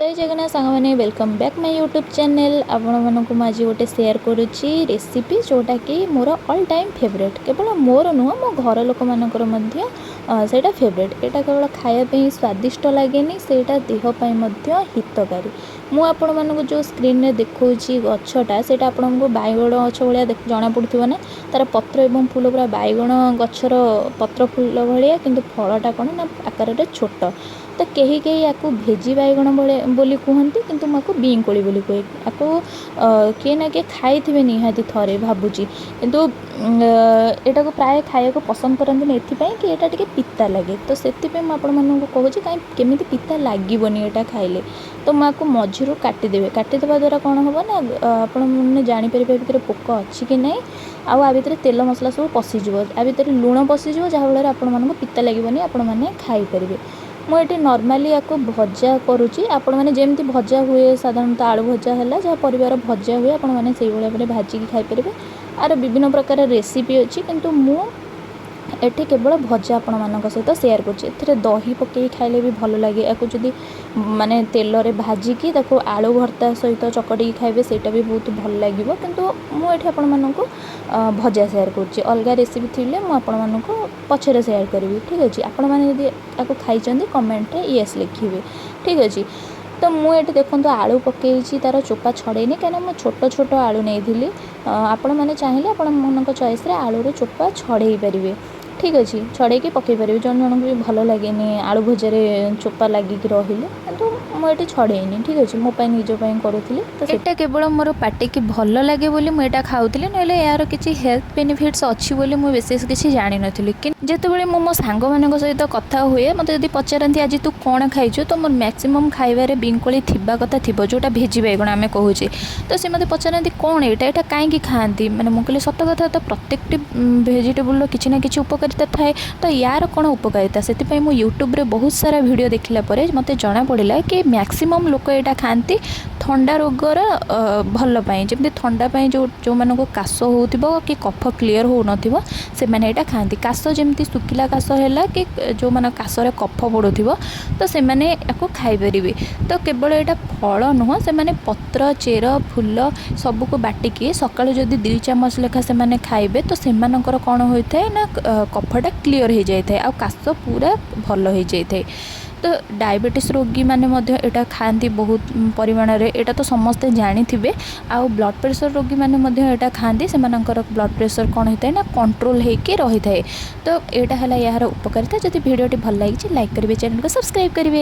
जय जगन्नाथ सांग मैंने welcome back my YouTube channel आपण मानक आज गोटे शेयर करुच्ची रेसिपी जोटा कि मोर ऑल टाइम फेवरेट केवल मोर नुह मो घर लोक मानकर सेटा फेवरेट यहाँ केवल खायापी स्वादिष्ट लगे सेटा देहपाई हितकारी मु आपण मानक जो स्क्रीन में देखा गछटा से आपण को बैगण गछ भाया जना पड़ो ना तार पत्र एवं फूल पूरा बैगण गछर पत्र फूल भाया कि फलटा कौन ना आकार छोट तो कहीं कहीं या भेजी बैगण बोली कहती किंतु मुझे बीकोली बोली कहे आपको किए ना किए खाई थे निहाती थे भावुची किंतु यहाँ को प्राय खाया पसंद करते एपाई कि यहाँ टे पिता लगे तो से मुझे कहूँ कहीं केमी पिता लगभग यहाँ खाइले तो मुझे मझीरू काटिदेवे काटिदेवा द्वारा कौन हम ना आपने जापर भितर पोक अच्छी कि नहीं आ भितर तेल मसला सब पशिज आ भितर लुण पशिज जहाँफल आप पिता लगे आपण मैंने खाईपर मुझे नॉर्मली या भजा करुच्ची आपण मैंने जमी भजा हुए साधारणतः आलू भजा है जहाँ परिवार भजा हुए आपण मैंने से भाव भाजिकी खाईपर आर विभिन्न प्रकार रेसिपी अच्छी किंतु मु एठी केवल भजा आपण मान सहित सेयार कर दही पकई खाइले भी भल लगे या जदि माने तेल रे भाजिकी आलू भर्ता सहित चकटी खाइबे सेटा भी बहुत भल लगे किंतु मुझे आपण मानक भजा सेयार कर अलग रेसिपी थी मुझे पछरे सेयार करी ठीक अच्छे आपण मैंने जब खाई कमेंट रे येस लिखे ठीक अच्छे तो मुझे देखो आलू पकई तार चोपा छड़ेनी कहीं मुझे छोट छोट आलू नहीं आपण मैंने चाहिए आपण चॉइस आलू चोपा छड़े पारे ठीक अच्छे छड़े पकई पारे जन जन भी भल लगे आलू भजार चोपा लगिक रही तो मुझे छड़ेनी ठीक अच्छे मोपाई निजपाई करूँगी तो यहाँ केवल मोर पार्टी की भल लगे मुझे खाऊली ना यार किसी हेल्थ बेनिफिट्स अच्छी मुझे विशेष किसी जानी नी कि जितेबाला मो सांग मान सहित कथा हुए मत जब पचारती आज तू कौन खाइचु तो मोर मैक्सिमम खाइबार बीकोली थिबा कथा थिबो जोटा भेजी बैगण आम कहूचे तो सी मत पचारती कौन यहाँ कहीं खाती मैंने मुझे सत कथा तो प्रत्येक भेजिटेबल किसी ना कि उपकारिता थाए तो यार कौन उपकारिता से मुझे यूट्यूब रे बहुत सारा वीडियो देखला मत जना पड़ा कि मैक्सिमम लोक यहाँ खाती थंडा रोगर भल जमी थंडा जो जो मानक काश हो कि कफ क्लीयर हो न से मैंने यहाँ खाती काश जमी सुखिला काश है कि जो मैंने काशरे कफ पड़ो तो से मैंने खाईपर तो केवल यहाँ फल नुह से मैंने पत्र चेर फूल सबको बाटिकी सकाळु जदि 2 चामच लेखा से मैंने खाइबे तो से कौन होता है ना कफटा क्लीयर हो जाए आ काश पूरा भल हो जाए तो डायबिटीज रोगी मैंने यहाँ खाती बहुत परिमाण रे यहाँ तो समस्ते जानी थे आउ ब्लड प्रेशर रोगी मैंने यहाँ खाती से ब्लड प्रेशर कौन होता है ना कंट्रोल होकर रही है तो यहाँ है यार उपकारिता जब वीडियो भल लगी लाइक करेंगे चैनल को सब्सक्राइब करेंगे।